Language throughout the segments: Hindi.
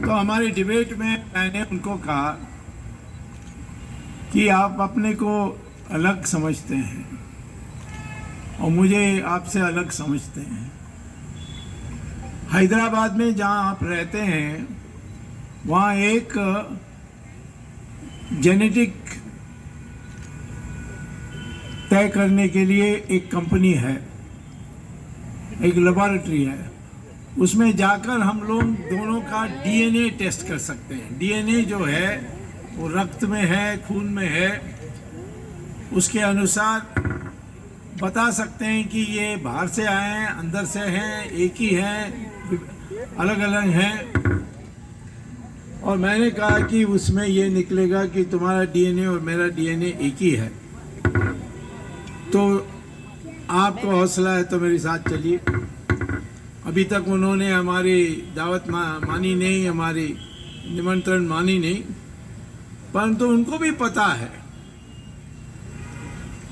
तो हमारी डिबेट में मैंने उनको कहा कि आप अपने को अलग समझते हैं और मुझे आपसे अलग समझते हैं। हैदराबाद में जहाँ आप रहते हैं वहाँ एक जेनेटिक तय करने के लिए एक कंपनी है, एक लेबोरेटरी है। उसमें जाकर हम लोग दोनों का डीएनए टेस्ट कर सकते हैं। डीएनए जो है वो रक्त में है, खून में है, उसके अनुसार बता सकते हैं कि ये बाहर से आए हैं, अंदर से हैं, एक ही हैं, अलग अलग हैं। और मैंने कहा कि उसमें ये निकलेगा कि तुम्हारा डीएनए और मेरा डीएनए एक ही है। तो आपको हौसला है तो मेरे साथ चलिए। अभी तक उन्होंने हमारी दावत मानी नहीं, हमारी निमंत्रण मानी नहीं, परंतु उनको भी पता है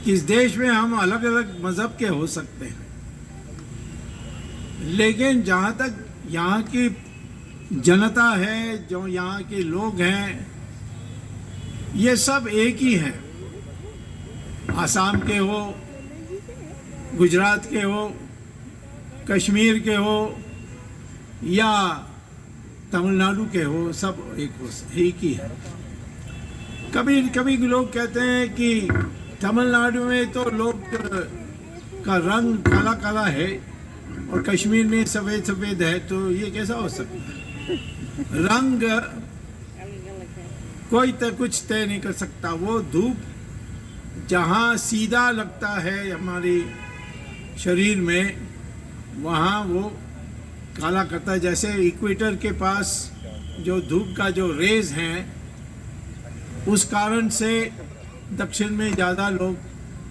कि इस देश में हम अलग अलग मजहब के हो सकते हैं, लेकिन जहाँ तक यहाँ की जनता है, जो यहाँ के लोग हैं, ये सब एक ही हैं। आसाम के हो, गुजरात के हो, कश्मीर के हो या तमिलनाडु के हो, सब एक ही है। कभी कभी लोग कहते हैं कि तमिलनाडु में तो लोग का रंग काला काला है और कश्मीर में सफ़ेद सफ़ेद है, तो ये कैसा हो सकता है? रंग कोई कुछ तय नहीं कर सकता। वो धूप जहाँ सीधा लगता है हमारे शरीर में, वहाँ वो काला करता है। जैसे इक्वेटर के पास जो धूप का जो रेज हैं, उस कारण से दक्षिण में ज़्यादा लोग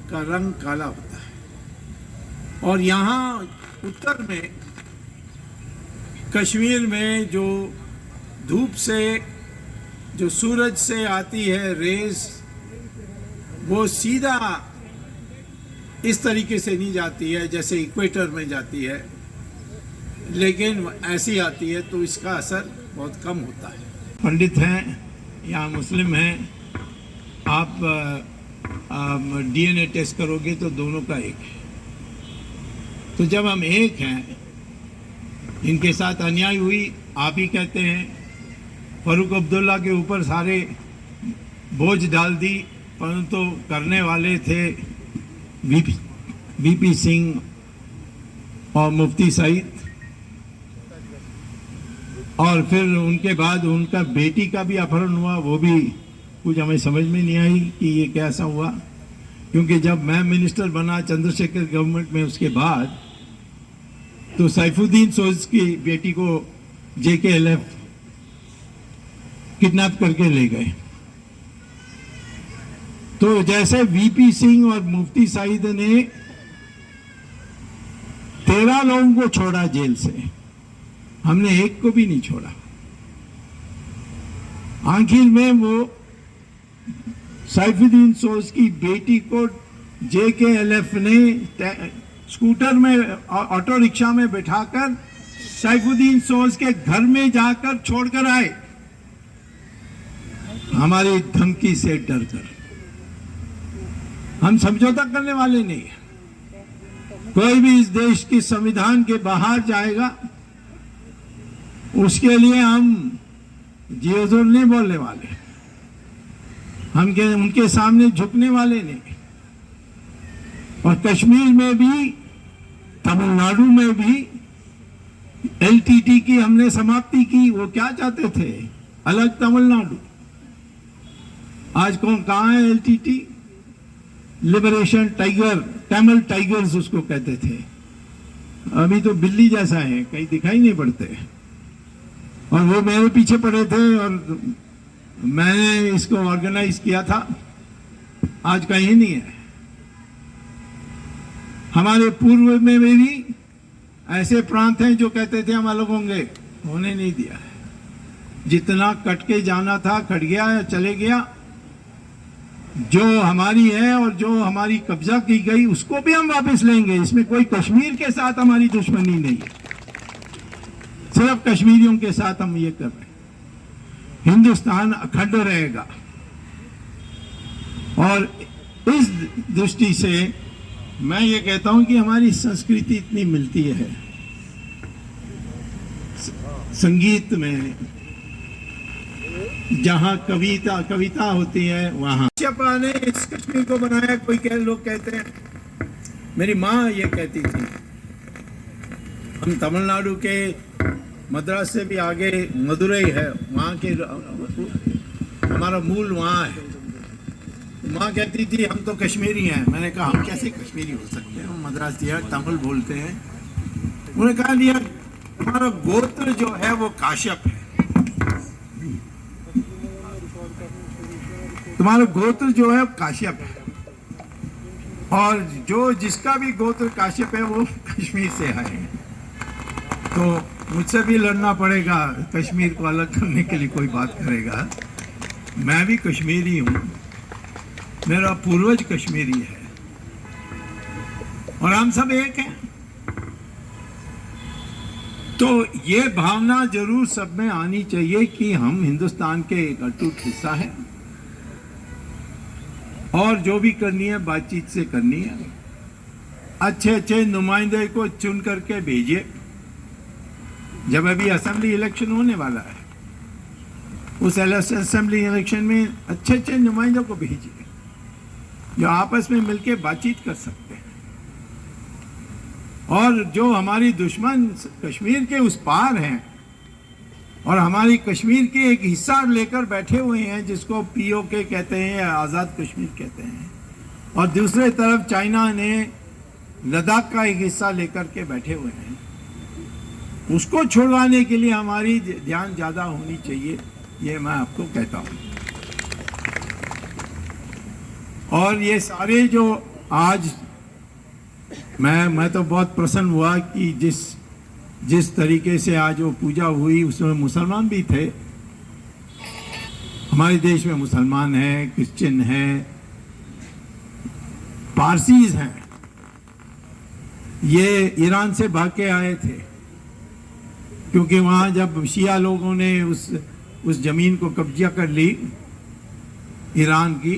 का रंग काला होता है। और यहाँ उत्तर में, कश्मीर में जो धूप से, जो सूरज से आती है रेज, वो सीधा इस तरीके से नहीं जाती है जैसे इक्वेटर में जाती है, लेकिन ऐसी आती है, तो इसका असर बहुत कम होता है। पंडित हैं या मुस्लिम हैं, आप डीएनए टेस्ट करोगे तो दोनों का एक है। तो जब हम एक हैं, इनके साथ अन्याय हुई, आप ही कहते हैं। फारूक अब्दुल्ला के ऊपर सारे बोझ डाल दी, परंतु करने वाले थे वीपी सिंह और मुफ्ती सईद। और फिर उनके बाद उनका बेटी का भी अपहरण हुआ, वो भी कुछ हमें समझ में नहीं आई कि ये कैसा हुआ। क्योंकि जब मैं मिनिस्टर बना चंद्रशेखर गवर्नमेंट में, उसके बाद तो सैफुद्दीन सोज की बेटी को JKLF किडनैप करके ले गए। तो जैसे वीपी सिंह और मुफ्ती सईद ने 13 लोगों को छोड़ा जेल से, हमने एक को भी नहीं छोड़ा। आखिर में वो सैफुद्दीन सोज की बेटी को JKLF ने स्कूटर में, ऑटो रिक्शा में बिठाकर सैफुद्दीन सोज के घर में जाकर छोड़कर आए, हमारी धमकी से डरकर। हम समझौता करने वाले नहीं है। कोई भी इस देश की संविधान के बाहर जाएगा, उसके लिए हम जी हुजूर नहीं बोलने वाले, हम उनके सामने झुकने वाले नहीं। और कश्मीर में भी, तमिलनाडु में भी LTT की हमने समाप्ति की। वो क्या चाहते थे? अलग तमिलनाडु। आज कौन कहाँ है LTT? Liberation tiger, Tamil tigers उसको कहते थे। अभी तो बिल्ली जैसा है, कहीं दिखाई नहीं पड़ते। और वो मेरे पीछे पड़े थे और मैंने इसको ऑर्गेनाइज किया था, आज कहीं नहीं है। हमारे पूर्व में भी ऐसे प्रांत हैं जो कहते थे हम अलग होंगे, होने नहीं दिया है। जितना कट के जाना था कट गया या चले गया। जो हमारी है और जो हमारी कब्जा की गई, उसको भी हम वापस लेंगे। इसमें कोई कश्मीर के साथ हमारी दुश्मनी नहीं है, सिर्फ कश्मीरियों के साथ हम ये कर रहे हैं। हिंदुस्तान अखंड रहेगा। और इस दृष्टि से मैं ये कहता हूं कि हमारी संस्कृति इतनी मिलती है, संगीत में जहां कविता होती है वहां काश्यप ने इस कश्मीर को बनाया। कोई लोग कहते हैं, मेरी माँ ये कहती थी, हम तमिलनाडु के मद्रास से भी आगे मदुरई है, वहाँ के हमारा मूल वहाँ है। माँ कहती थी हम तो कश्मीरी हैं। मैंने कहा हम कैसे कश्मीरी हो सकते हैं, हम मद्रासी हैं, तमिल बोलते हैं। उन्होंने कहा नहीं, हमारा गोत्र जो है वो काश्यप है, तुम्हारा गोत्र जो है काश्यप है, और जो जिसका भी गोत्र काश्यप है वो कश्मीर से आए हैं। तो मुझसे भी लड़ना पड़ेगा, कश्मीर को अलग करने के लिए कोई बात करेगा। मैं भी कश्मीरी हूँ, मेरा पूर्वज कश्मीरी है, और हम सब एक हैं। तो ये भावना जरूर सब में आनी चाहिए कि हम हिंदुस्तान के एक अटूट हिस्सा हैं, और जो भी करनी है बातचीत से करनी है। अच्छे अच्छे नुमाइंदे को चुन करके भेजिए। जब अभी असेंबली इलेक्शन होने वाला है, उस असेंबली इलेक्शन में अच्छे अच्छे नुमाइंदों को भेजिए जो आपस में मिलकर बातचीत कर सकते हैं। और जो हमारी दुश्मन कश्मीर के उस पार हैं और हमारी कश्मीर के एक हिस्सा लेकर बैठे हुए हैं, जिसको पीओके कहते हैं या आज़ाद कश्मीर कहते हैं, और दूसरे तरफ चाइना ने लद्दाख का एक हिस्सा लेकर के बैठे हुए हैं, उसको छुड़वाने के लिए हमारी ध्यान ज़्यादा होनी चाहिए, ये मैं आपको कहता हूँ। और ये सारे जो आज मैं तो बहुत प्रसन्न हुआ कि जिस तरीके से आज वो पूजा हुई, उसमें मुसलमान भी थे। हमारे देश में मुसलमान हैं, क्रिश्चियन हैं, पारसीज हैं। ये ईरान से भाग के आए थे, क्योंकि वहाँ जब शिया लोगों ने उस जमीन को कब्जा कर ली ईरान की,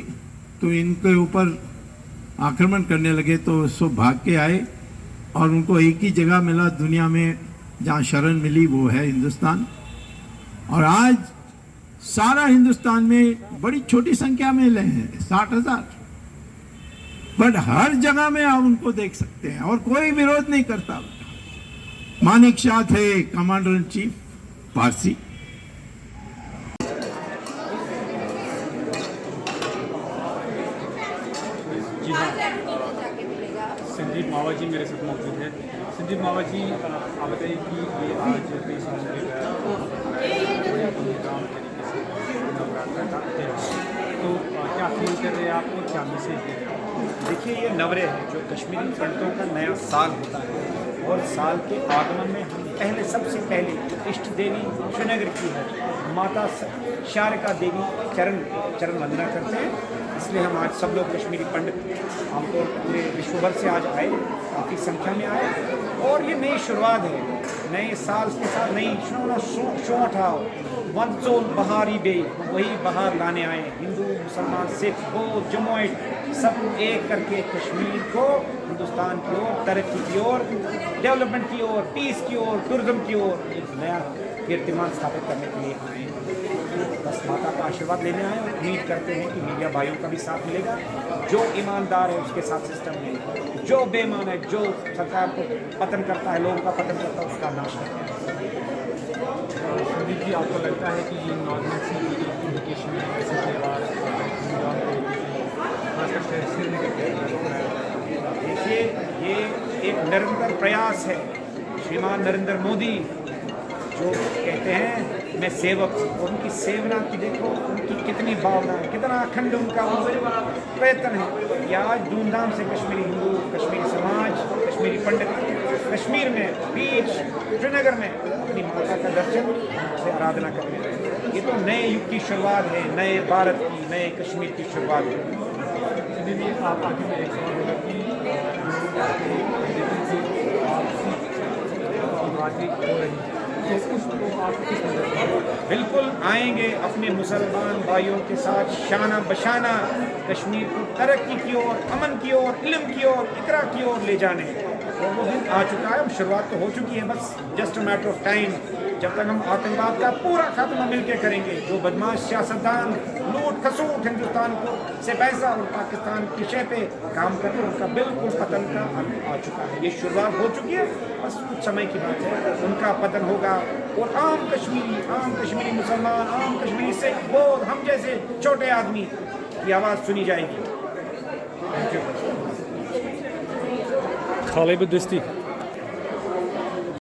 तो इनके ऊपर आक्रमण करने लगे, तो सब भाग के आए, और उनको एक ही जगह मिला दुनिया में जहाँ शरण मिली, वो है हिंदुस्तान। और आज सारा हिंदुस्तान में बड़ी छोटी संख्या में ले हैं, 60,000, बट हर जगह में आप उनको देख सकते हैं और कोई विरोध नहीं करता। मानिक शाह थे कमांडर इन चीफ, पारसी। जी हाँ, संजीव मावा जी मेरे साथ मौजूद है। संजीव मावा जी, आप बताइए कि ये आज पेश तो क्या फील कर रहे हैं आप और क्या मैसेज दे रहे हैं? देखिए, ये नवरे है जो कश्मीरी पंडितों का नया साल होता है, और साल के आगमन में हम सबसे पहले इष्ट देवी श्रीनगर की है माता शारिका देवी चरण वंदना करते हैं। इसलिए हम आज सब लोग कश्मीरी पंडित आमतौर पर पूरे विश्व भर से आज आए, काफ़ी संख्या में आए, और ये नई शुरुआत है। नए साल के साथ नई शोठा वंचोल बहारी बे, वही बहार लाने आए। हिंदू, मुसलमान, सिख, बौद्ध, जमोइट सब एक करके कश्मीर को हिंदुस्तान की ओर, तरक्की की ओर, डेवलपमेंट की ओर, पीस की ओर, टूरिज्म की ओर एक नया कीर्तिमान स्थापित करने के लिए आए। बस माता का आशीर्वाद लेने आए, और उम्मीद करते हैं कि मीडिया भाइयों का भी साथ मिलेगा। जो ईमानदार है उसके साथ सिस्टम है, जो बेईमान है, जो सरकार को पतन करता है, लोगों का पतन करता है, उसका नाश करता है। संदीप जी, आपको लगता है कि ये नॉर्मल सी इंडिकेशन है ऐसे त्यौहार देखिए, ये एक निरंतर प्रयास है। श्रीमान नरेंद्र मोदी जो कहते हैं मैं सेवक, और उनकी सेवना की देखो, उनकी कितनी भावना है, कितना अखंड उनका प्रयत्न है। ये आज धूमधाम से कश्मीरी हिंदू, कश्मीरी समाज, कश्मीरी पंडित कश्मीर में, बीच श्रीनगर में अपनी माता का दर्शन से आराधना करते हैं। ये तो नए युग की शुरुआत है, नए भारत की, नए कश्मीर की शुरुआत है। आप आगे में एक सवाल होगा कि बातचीत हो रही है, तो उसको आप किस तरह बिल्कुल आएंगे अपने मुसलमान भाइयों के साथ शाना बशाना कश्मीर को तरक्की की ओर, अमन की ओर, इल्म की ओर, इकरा की ओर ले जाने। और वो दिन आ चुका है, शुरुआत तो हो चुकी है, बस just a matter of time. जब तक हम आतंकवाद का पूरा खात्मा मिलकर करेंगे, जो बदमाश सियासतदान लूट खसूट हिंदुस्तान को से पैसा और पाकिस्तान की शय पे काम करते हैं, उनका बिल्कुल पतन का अंत आ चुका है। ये शुरुआत हो चुकी है, बस कुछ समय की बात है, उनका पतन होगा। और आम कश्मीरी मुसलमान, आम कश्मीरी सिख, बौद्ध, हम जैसे छोटे आदमी की आवाज़ सुनी जाएगी। Khalid Disti.